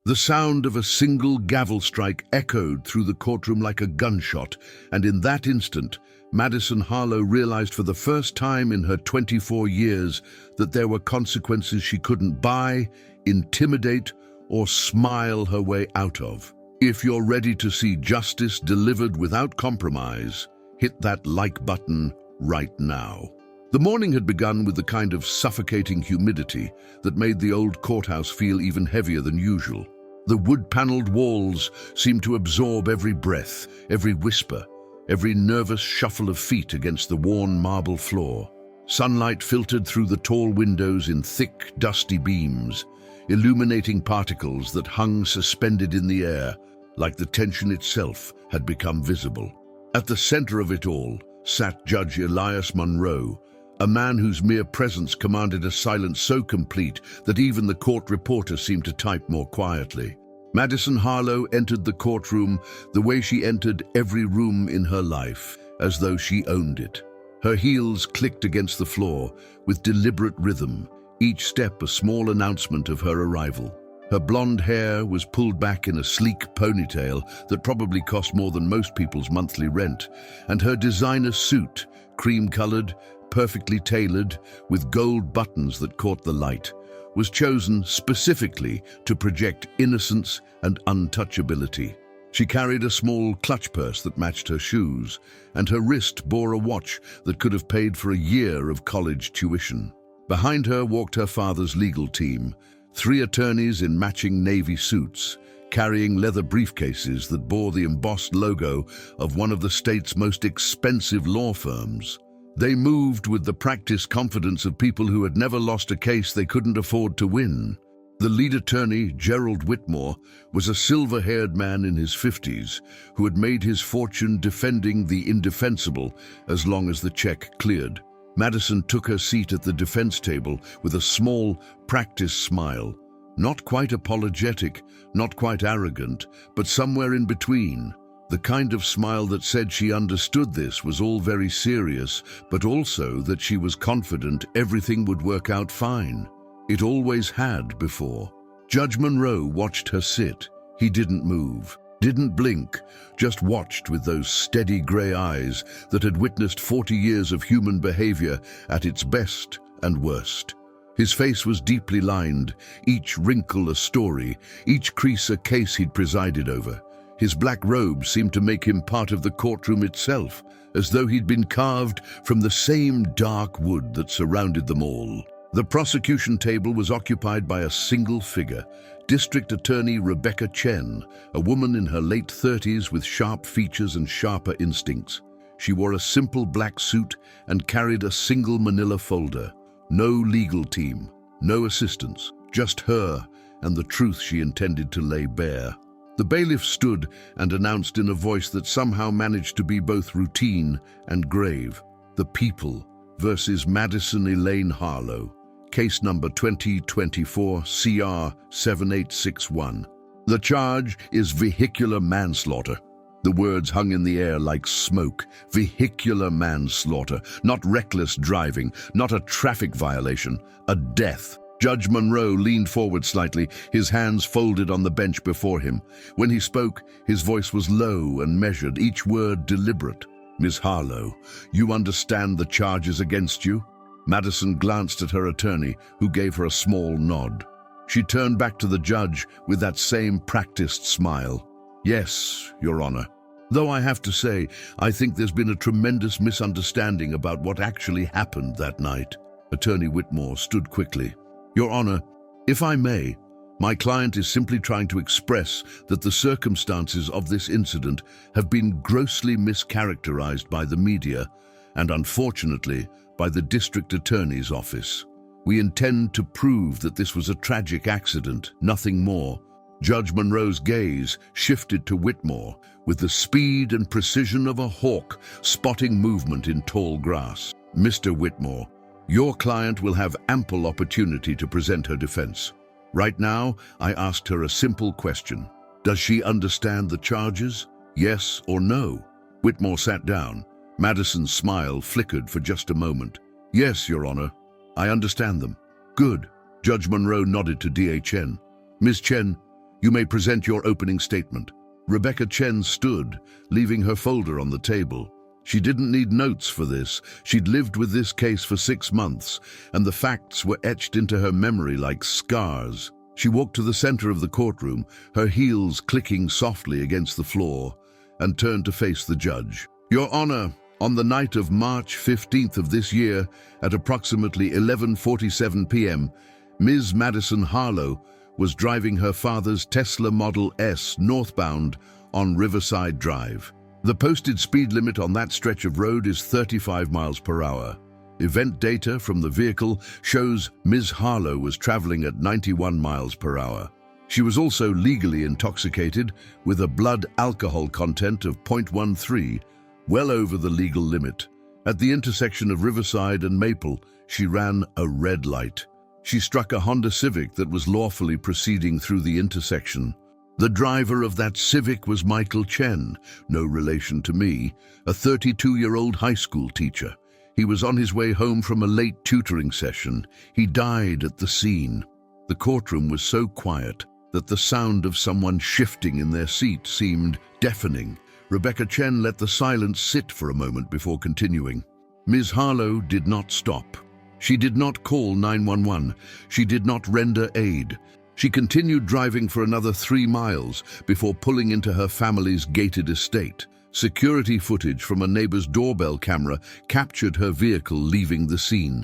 The sound of a single gavel strike echoed through the courtroom like a gunshot, and in that instant, Madison Harlow realized for the first time in her 24 years that there were consequences she couldn't buy, intimidate, or smile her way out of. If you're ready to see justice delivered without compromise, hit that like button right now. The morning had begun with the kind of suffocating humidity that made the old courthouse feel even heavier than usual. The wood-paneled walls seemed to absorb every breath, every whisper, every nervous shuffle of feet against the worn marble floor. Sunlight filtered through the tall windows in thick, dusty beams, illuminating particles that hung suspended in the air, like the tension itself had become visible. At the center of it all sat Judge Elias Monroe, a man whose mere presence commanded a silence so complete that even the court reporter seemed to type more quietly. Madison Harlow entered the courtroom the way she entered every room in her life, as though she owned it. Her heels clicked against the floor with deliberate rhythm, each step a small announcement of her arrival. Her blonde hair was pulled back in a sleek ponytail that probably cost more than most people's monthly rent, and her designer suit, cream-colored, perfectly tailored, with gold buttons that caught the light, was chosen specifically to project innocence and untouchability. She carried a small clutch purse that matched her shoes, and her wrist bore a watch that could have paid for a year of college tuition. Behind her walked her father's legal team, 3 attorneys in matching navy suits, carrying leather briefcases that bore the embossed logo of one of the state's most expensive law firms. They moved with the practiced confidence of people who had never lost a case they couldn't afford to win. The lead attorney, Gerald Whitmore, was a silver-haired man in his 50s who had made his fortune defending the indefensible as long as the check cleared. Madison took her seat at the defense table with a small, practiced smile. Not quite apologetic, not quite arrogant, but somewhere in between. The kind of smile that said she understood this was all very serious, but also that she was confident everything would work out fine. It always had before. Judge Monroe watched her sit. He didn't move, didn't blink, just watched with those steady gray eyes that had witnessed 40 years of human behavior at its best and worst. His face was deeply lined, each wrinkle a story, each crease a case he'd presided over. His black robe seemed to make him part of the courtroom itself, as though he'd been carved from the same dark wood that surrounded them all. The prosecution table was occupied by a single figure, District Attorney Rebecca Chen, a woman in her late 30s with sharp features and sharper instincts. She wore a simple black suit and carried a single manila folder. No legal team, no assistants, just her and the truth she intended to lay bare. The bailiff stood and announced in a voice that somehow managed to be both routine and grave. The People versus Madison Elaine Harlow. Case number 2024 CR 7861. The charge is vehicular manslaughter. The words hung in the air like smoke. Vehicular manslaughter. Not reckless driving, not a traffic violation, a death. Judge Monroe leaned forward slightly, his hands folded on the bench before him. When he spoke, his voice was low and measured, each word deliberate. Miss Harlow, you understand the charges against you? Madison glanced at her attorney, who gave her a small nod. She turned back to the judge with that same practiced smile. Yes, Your Honor. Though I have to say, I think there's been a tremendous misunderstanding about what actually happened that night. Attorney Whitmore stood quickly. Your Honor, if I may, my client is simply trying to express that the circumstances of this incident have been grossly mischaracterized by the media and, unfortunately, by the district attorney's office. We intend to prove that this was a tragic accident, nothing more. Judge Monroe's gaze shifted to Whitmore with the speed and precision of a hawk spotting movement in tall grass. Mr. Whitmore, your client will have ample opportunity to present her defense. Right now, I asked her a simple question. Does she understand the charges? Yes or no? Whitmore sat down. Madison's smile flickered for just a moment. Yes, Your Honor. I understand them. Good. Judge Monroe nodded to D.A. Chen. Ms. Chen, You may present your opening statement." Rebecca Chen stood, leaving her folder on the table. She didn't need notes for this. She'd lived with this case for 6 months, and the facts were etched into her memory like scars. She walked to the center of the courtroom, her heels clicking softly against the floor, and turned to face the judge. "Your Honor, on the night of March 15th of this year, at approximately 11:47 p.m., Ms. Madison Harlow was driving her father's Tesla Model S northbound on Riverside Drive. The posted speed limit on that stretch of road is 35 miles per hour. Event data from the vehicle shows Ms. Harlow was traveling at 91 miles per hour. She was also legally intoxicated with a blood alcohol content of 0.13, well over the legal limit. At the intersection of Riverside and Maple, she ran a red light. She struck a Honda Civic that was lawfully proceeding through the intersection. The driver of that Civic was Michael Chen, no relation to me, a 32-year-old high school teacher. He was on his way home from a late tutoring session. He died at the scene. The courtroom was so quiet that the sound of someone shifting in their seat seemed deafening. Rebecca Chen let the silence sit for a moment before continuing. Ms. Harlow did not stop. She did not call 911. She did not render aid. She continued driving for another 3 miles before pulling into her family's gated estate. Security footage from a neighbor's doorbell camera captured her vehicle leaving the scene.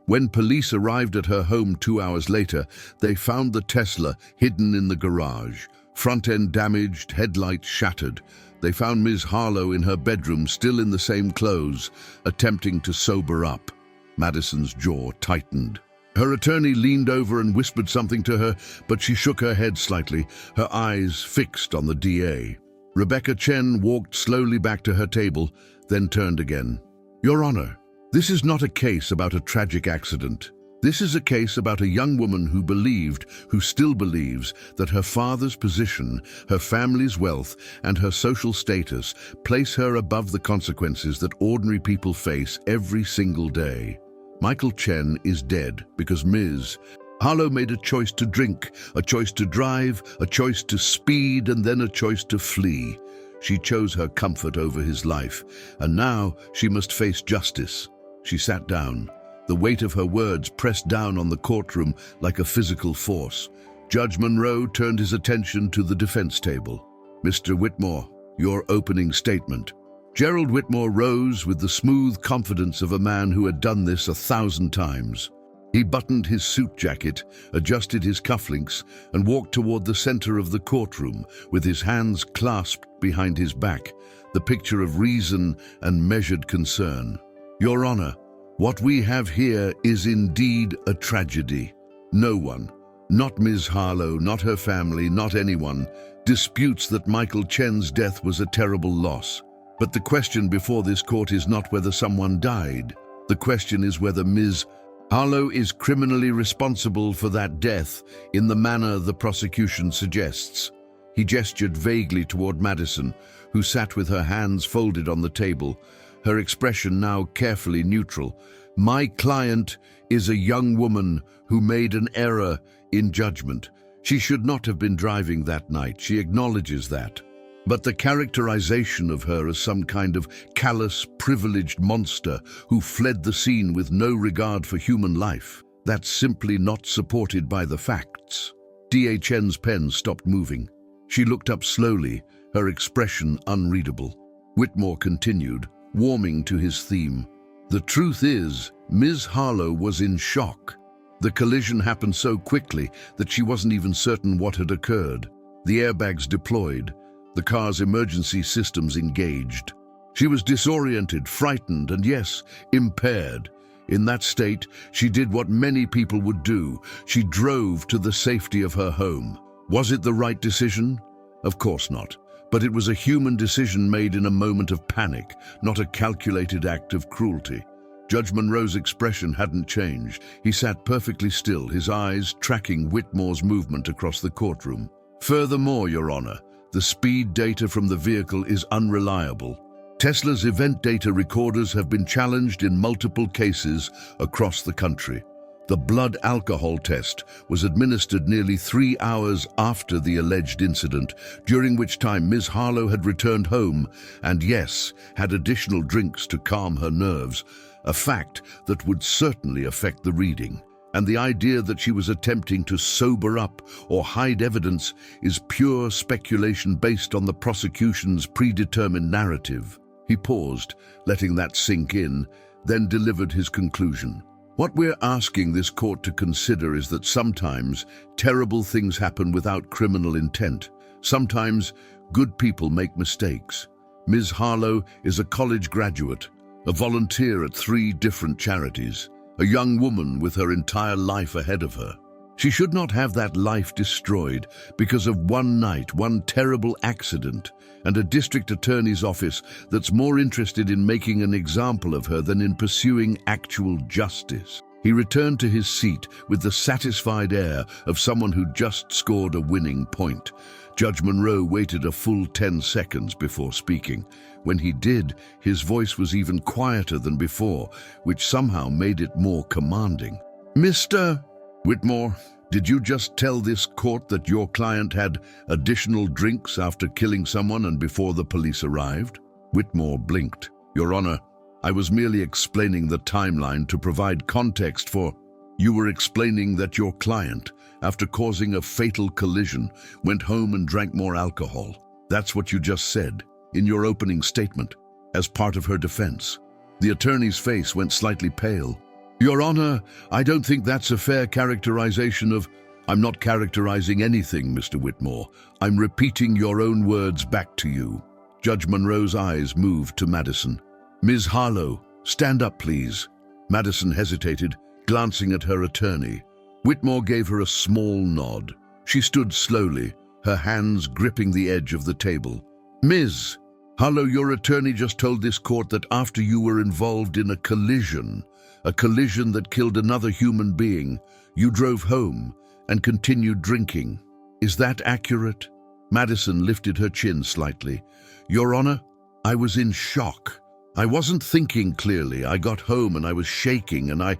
When police arrived at her home 2 hours later, they found the Tesla hidden in the garage. Front end damaged, headlights shattered. They found Ms. Harlow in her bedroom, still in the same clothes, attempting to sober up. Madison's jaw tightened. Her attorney leaned over and whispered something to her, but she shook her head slightly, her eyes fixed on the DA. Rebecca Chen walked slowly back to her table, then turned again. "Your Honor, this is not a case about a tragic accident. This is a case about a young woman who still believes, that her father's position, her family's wealth, and her social status place her above the consequences that ordinary people face every single day. Michael Chen is dead because Ms. Harlow made a choice to drink, a choice to drive, a choice to speed, and then a choice to flee. She chose her comfort over his life, and now she must face justice." She sat down. The weight of her words pressed down on the courtroom like a physical force. Judge Monroe turned his attention to the defense table. "Mr. Whitmore, your opening statement." Gerald Whitmore rose with the smooth confidence of a man who had done this 1,000 times. He buttoned his suit jacket, adjusted his cufflinks, and walked toward the center of the courtroom with his hands clasped behind his back, the picture of reason and measured concern. "Your Honor, what we have here is indeed a tragedy. No one, not Ms. Harlow, not her family, not anyone, disputes that Michael Chen's death was a terrible loss. But the question before this court is not whether someone died. The question is whether Ms. Harlow is criminally responsible for that death in the manner the prosecution suggests." He gestured vaguely toward Madison, who sat with her hands folded on the table, her expression now carefully neutral. "My client is a young woman who made an error in judgment. She should not have been driving that night. She acknowledges that. But the characterization of her as some kind of callous, privileged monster who fled the scene with no regard for human life, that's simply not supported by the facts." D.A. Chen's pen stopped moving. She looked up slowly, her expression unreadable. Whitmore continued, warming to his theme. "The truth is, Ms. Harlow was in shock. The collision happened so quickly that she wasn't even certain what had occurred. The airbags deployed, the car's emergency systems engaged. She was disoriented, frightened, and yes, impaired. In that state, she did what many people would do. She drove to the safety of her home. Was it the right decision? Of course not. But it was a human decision made in a moment of panic, not a calculated act of cruelty." Judge Monroe's expression hadn't changed. He sat perfectly still, his eyes tracking Whitmore's movement across the courtroom. "Furthermore, Your Honor, the speed data from the vehicle is unreliable. Tesla's event data recorders have been challenged in multiple cases across the country. The blood alcohol test was administered nearly 3 hours after the alleged incident, during which time Ms. Harlow had returned home and, yes, had additional drinks to calm her nerves, a fact that would certainly affect the reading. And the idea that she was attempting to sober up or hide evidence is pure speculation based on the prosecution's predetermined narrative. He paused, letting that sink in, then delivered his conclusion. What we're asking this court to consider is that sometimes terrible things happen without criminal intent. Sometimes good people make mistakes. Ms. Harlow is a college graduate, a volunteer at 3 different charities, a young woman with her entire life ahead of her. She should not have that life destroyed because of one night, one terrible accident, and a district attorney's office that's more interested in making an example of her than in pursuing actual justice. He returned to his seat with the satisfied air of someone who just scored a winning point. Judge Monroe waited a full 10 seconds before speaking. When he did, his voice was even quieter than before, which somehow made it more commanding. "Mr. Whitmore, did you just tell this court that your client had additional drinks after killing someone and before the police arrived?" Whitmore blinked. "Your Honor, I was merely explaining the timeline to provide context for—" "You were explaining that your client, after causing a fatal collision, went home and drank more alcohol. That's what you just said, in your opening statement, as part of her defense." The attorney's face went slightly pale. "Your Honor, I don't think that's a fair characterization of—" "I'm not characterizing anything, Mr. Whitmore. I'm repeating your own words back to you." Judge Monroe's eyes moved to Madison. "Ms. Harlow, stand up, please." Madison hesitated, glancing at her attorney. Whitmore gave her a small nod. She stood slowly, her hands gripping the edge of the table. "Ms. Harlow, your attorney just told this court that after you were involved in a collision that killed another human being, you drove home and continued drinking. Is that accurate?" Madison lifted her chin slightly. "Your Honor, I was in shock. I wasn't thinking clearly. I got home and I was shaking, and I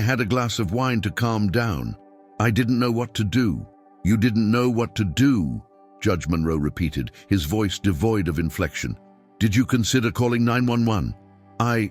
had a glass of wine to calm down. I didn't know what to do." "You didn't know what to do?" Judge Monroe repeated, his voice devoid of inflection. "Did you consider calling 911? I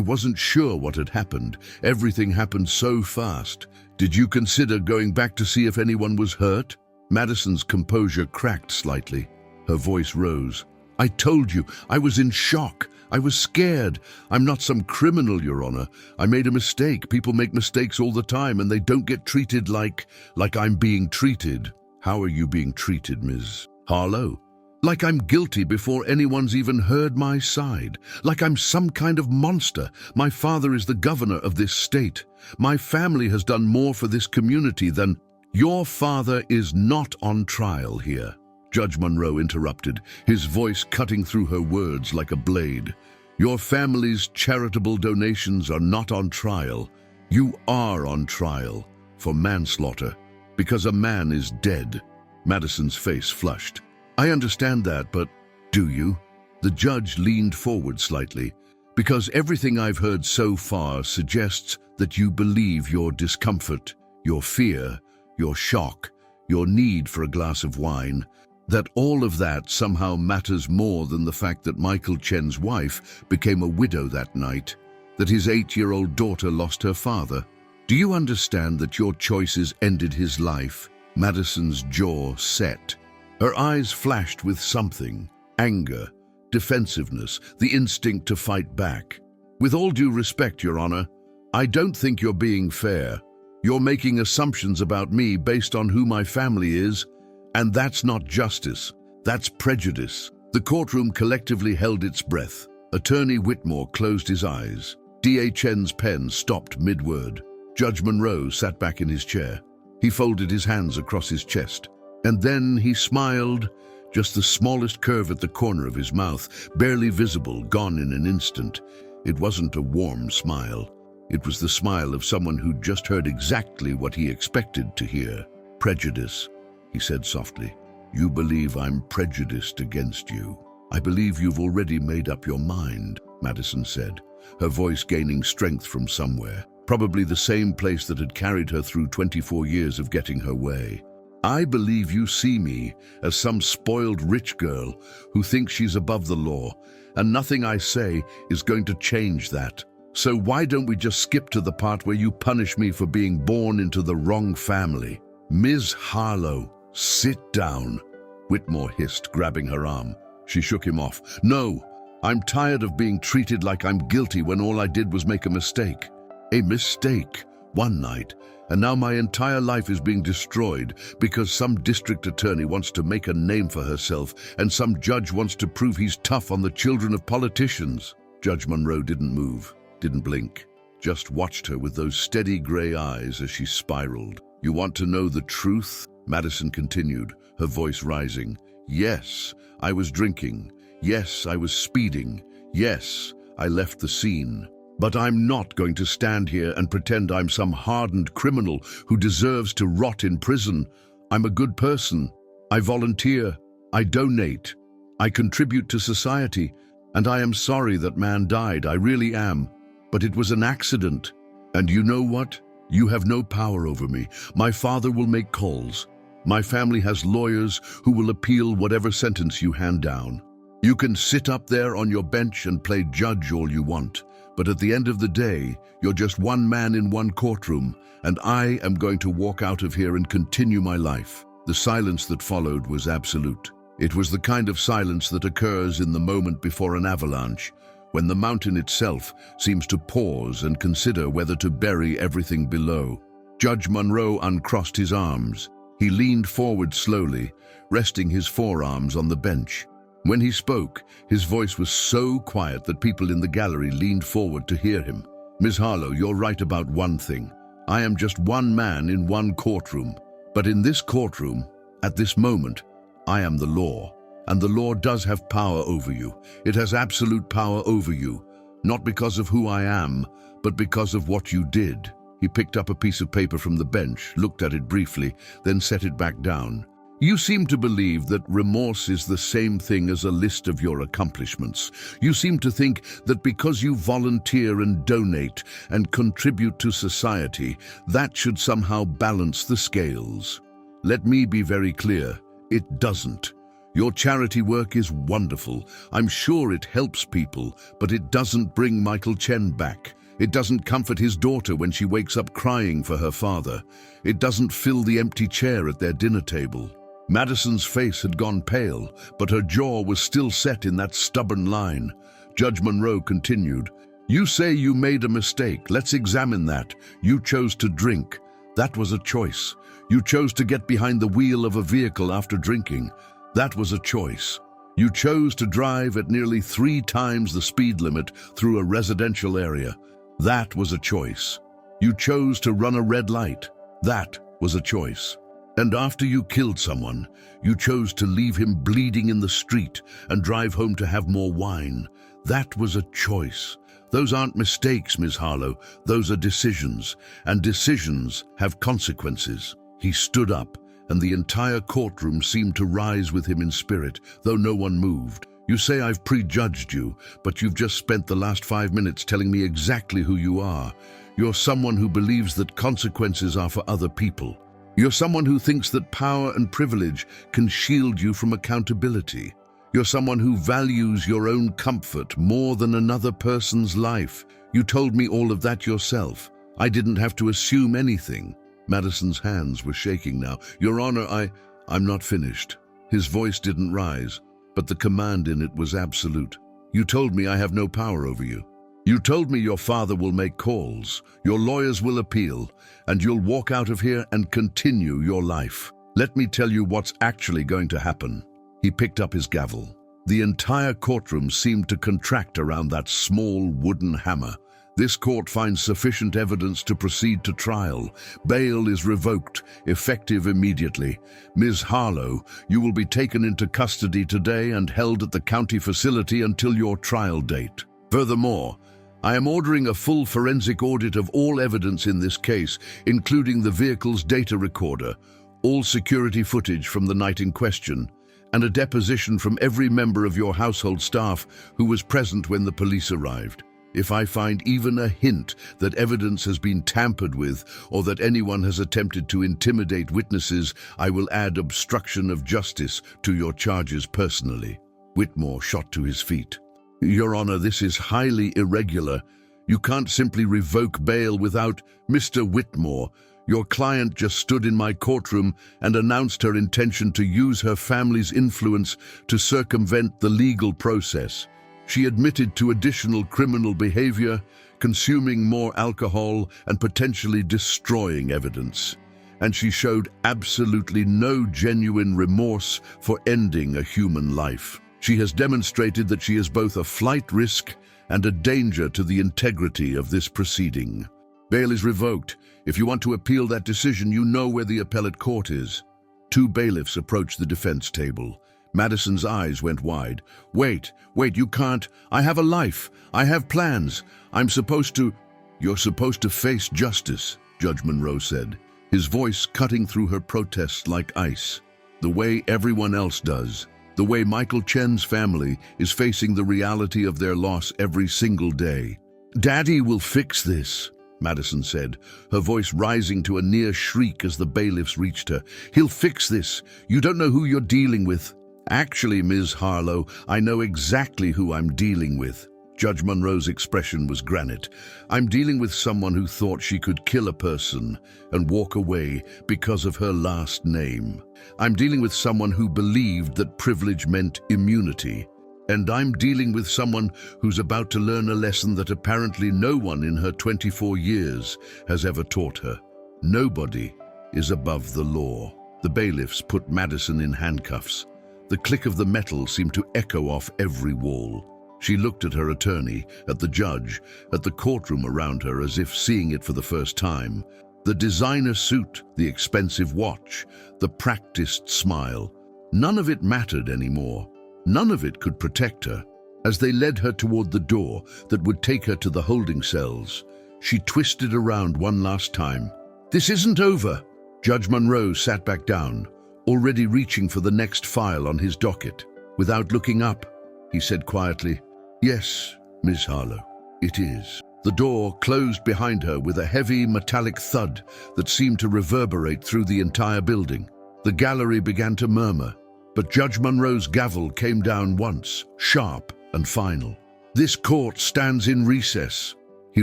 wasn't sure what had happened. Everything happened so fast. Did you consider going back to see if anyone was hurt?" Madison's composure cracked slightly. Her voice rose. "I told you, I was in shock. I was scared. I'm not some criminal, Your Honor. I made a mistake. People make mistakes all the time, and they don't get treated like I'm being treated." "How are you being treated, Ms. Harlow?" "Like I'm guilty before anyone's even heard my side. Like I'm some kind of monster. My father is the governor of this state. My family has done more for this community than—" "Your father is not on trial here," Judge Monroe interrupted, his voice cutting through her words like a blade. "Your family's charitable donations are not on trial. You are on trial for manslaughter, because a man is dead." Madison's face flushed. "I understand that, but do you?" The judge leaned forward slightly. "Because everything I've heard so far suggests that you believe your discomfort, your fear, your shock, your need for a glass of wine, that all of that somehow matters more than the fact that Michael Chen's wife became a widow that night, that his 8-year-old daughter lost her father. Do you understand that your choices ended his life?" Madison's jaw set. Her eyes flashed with something: anger, defensiveness, the instinct to fight back. "With all due respect, Your Honor, I don't think you're being fair. You're making assumptions about me based on who my family is, and that's not justice. That's prejudice." The courtroom collectively held its breath. Attorney Whitmore closed his eyes. D.A. Chen's pen stopped mid-word. Judge Monroe sat back in his chair. He folded his hands across his chest. And then he smiled, just the smallest curve at the corner of his mouth, barely visible, gone in an instant. It wasn't a warm smile. It was the smile of someone who'd just heard exactly what he expected to hear. "Prejudice," he said softly. "You believe I'm prejudiced against you. I believe you've already made up your mind," Madison said, her voice gaining strength from somewhere. probably the same place that had carried her through 24 years of getting her way. I believe you see me as some spoiled rich girl who thinks she's above the law, and nothing I say is going to change that. So why don't we just skip to the part where you punish me for being born into the wrong family? Ms. Harlow, sit down, Whitmore hissed, grabbing her arm. She shook him off. No, I'm tired of being treated like I'm guilty when all I did was make a mistake. A mistake, one night, and now my entire life is being destroyed because some district attorney wants to make a name for herself and some judge wants to prove he's tough on the children of politicians. Judge Monroe didn't move, didn't blink, just watched her with those steady gray eyes as she spiraled. You want to know the truth? Madison continued, her voice rising. Yes, I was drinking. Yes, I was speeding. Yes, I left the scene. But I'm not going to stand here and pretend I'm some hardened criminal who deserves to rot in prison. I'm a good person. I volunteer. I donate. I contribute to society. And I am sorry that man died. I really am. But it was an accident. And you know what? You have no power over me. My father will make calls. My family has lawyers who will appeal whatever sentence you hand down. You can sit up there on your bench and play judge all you want. But at the end of the day, you're just one man in one courtroom, and I am going to walk out of here and continue my life. The silence that followed was absolute. It was the kind of silence that occurs in the moment before an avalanche, when the mountain itself seems to pause and consider whether to bury everything below. Judge Monroe uncrossed his arms. He leaned forward slowly, resting his forearms on the bench. When he spoke, his voice was so quiet that people in the gallery leaned forward to hear him. Ms. Harlow, you're right about one thing. I am just one man in one courtroom. But in this courtroom, at this moment, I am the law. And the law does have power over you. It has absolute power over you. Not because of who I am, but because of what you did. He picked up a piece of paper from the bench, looked at it briefly, then set it back down. You seem to believe that remorse is the same thing as a list of your accomplishments. You seem to think that because you volunteer and donate and contribute to society, that should somehow balance the scales. Let me be very clear, it doesn't. Your charity work is wonderful. I'm sure it helps people, but it doesn't bring Michael Chen back. It doesn't comfort his daughter when she wakes up crying for her father. It doesn't fill the empty chair at their dinner table. Madison's face had gone pale, but her jaw was still set in that stubborn line. Judge Monroe continued, You say you made a mistake. Let's examine that. You chose to drink. That was a choice. You chose to get behind the wheel of a vehicle after drinking. That was a choice. You chose to drive at nearly 3 times the speed limit through a residential area. That was a choice. You chose to run a red light. That was a choice. And after you killed someone, you chose to leave him bleeding in the street and drive home to have more wine. That was a choice. Those aren't mistakes, Ms. Harlow. Those are decisions, and decisions have consequences. He stood up, and the entire courtroom seemed to rise with him in spirit, though no one moved. You say I've prejudged you, but you've just spent the last 5 minutes telling me exactly who you are. You're someone who believes that consequences are for other people. You're someone who thinks that power and privilege can shield you from accountability. You're someone who values your own comfort more than another person's life. You told me all of that yourself. I didn't have to assume anything. Madison's hands were shaking now. Your Honor, I'm not finished. His voice didn't rise, but the command in it was absolute. You told me I have no power over you. You told me your father will make calls, your lawyers will appeal, and you'll walk out of here and continue your life. Let me tell you what's actually going to happen. He picked up his gavel. The entire courtroom seemed to contract around that small wooden hammer. This court finds sufficient evidence to proceed to trial. Bail is revoked, effective immediately. Ms. Harlow, you will be taken into custody today and held at the county facility until your trial date. Furthermore, I am ordering a full forensic audit of all evidence in this case, including the vehicle's data recorder, all security footage from the night in question, and a deposition from every member of your household staff who was present when the police arrived. If I find even a hint that evidence has been tampered with or that anyone has attempted to intimidate witnesses, I will add obstruction of justice to your charges personally." Whitmore shot to his feet. "Your Honor, this is highly irregular. You can't simply revoke bail without—" "Mr. Whitmore, your client just stood in my courtroom and announced her intention to use her family's influence to circumvent the legal process. She admitted to additional criminal behavior, consuming more alcohol and potentially destroying evidence. And she showed absolutely no genuine remorse for ending a human life. She has demonstrated that she is both a flight risk and a danger to the integrity of this proceeding. Bail is revoked. If you want to appeal that decision, you know where the appellate court is." Two bailiffs approached the defense table. Madison's eyes went wide. Wait, you can't. I have a life. I have plans. I'm supposed to—" "You're supposed to face justice," Judge Monroe said, his voice cutting through her protests like ice. "The way everyone else does. The way Michael Chen's family is facing the reality of their loss every single day." "Daddy will fix this," Madison said, her voice rising to a near shriek as the bailiffs reached her. "He'll fix this. You don't know who you're dealing with." "Actually, Ms. Harlow, I know exactly who I'm dealing with." Judge Monroe's expression was granite. "I'm dealing with someone who thought she could kill a person and walk away because of her last name. I'm dealing with someone who believed that privilege meant immunity. And I'm dealing with someone who's about to learn a lesson that apparently no one in her 24 years has ever taught her. Nobody is above the law." The bailiffs put Madison in handcuffs. The click of the metal seemed to echo off every wall. She looked at her attorney, at the judge, at the courtroom around her as if seeing it for the first time. The designer suit, the expensive watch, the practiced smile. None of it mattered anymore. None of it could protect her. As they led her toward the door that would take her to the holding cells, she twisted around one last time. "This isn't over." Judge Monroe sat back down, already reaching for the next file on his docket. Without looking up, he said quietly, "Yes, Miss Harlow, it is." The door closed behind her with a heavy metallic thud that seemed to reverberate through the entire building. The gallery began to murmur, but Judge Monroe's gavel came down once, sharp and final. "This court stands in recess." He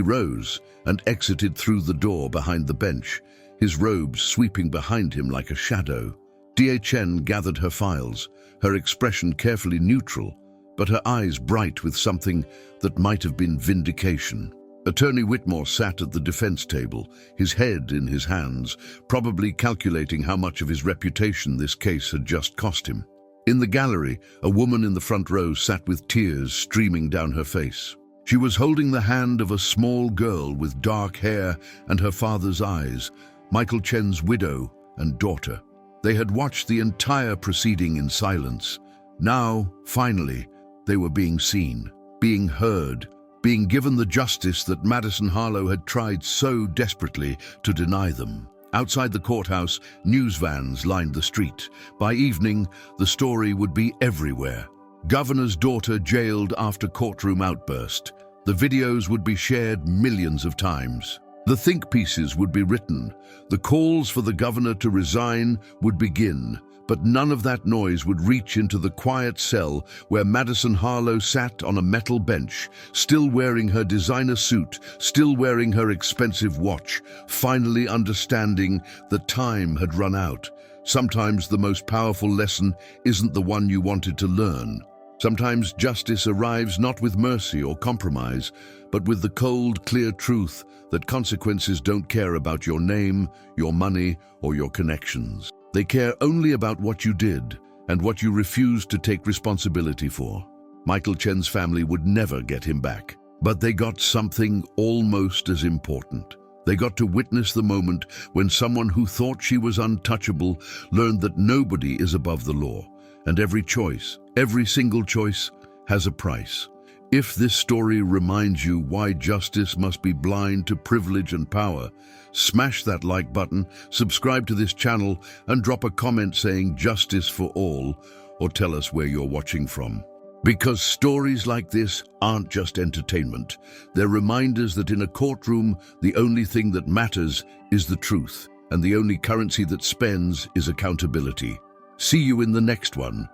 rose and exited through the door behind the bench, his robes sweeping behind him like a shadow. Chen gathered her files, her expression carefully neutral, but her eyes bright with something that might have been vindication. Attorney Whitmore sat at the defense table, his head in his hands, probably calculating how much of his reputation this case had just cost him. In the gallery, a woman in the front row sat with tears streaming down her face. She was holding the hand of a small girl with dark hair and her father's eyes, Michael Chen's widow and daughter. They had watched the entire proceeding in silence. Now, finally, they were being seen, being heard, being given the justice that Madison Harlow had tried so desperately to deny them. Outside the courthouse, news vans lined the street. By evening, the story would be everywhere. Governor's daughter jailed after courtroom outburst. The videos would be shared millions of times. The think pieces would be written. The calls for the governor to resign would begin. But none of that noise would reach into the quiet cell where Madison Harlow sat on a metal bench, still wearing her designer suit, still wearing her expensive watch, finally understanding that time had run out. Sometimes the most powerful lesson isn't the one you wanted to learn. Sometimes justice arrives not with mercy or compromise, but with the cold, clear truth that consequences don't care about your name, your money, or your connections. They care only about what you did and what you refused to take responsibility for. Michael Chen's family would never get him back, but they got something almost as important. They got to witness the moment when someone who thought she was untouchable learned that nobody is above the law, and every choice, every single choice, has a price. If this story reminds you why justice must be blind to privilege and power, smash that like button, subscribe to this channel, and drop a comment saying justice for all, or tell us where you're watching from. Because stories like this aren't just entertainment. They're reminders that in a courtroom, the only thing that matters is the truth, and the only currency that spends is accountability. See you in the next one.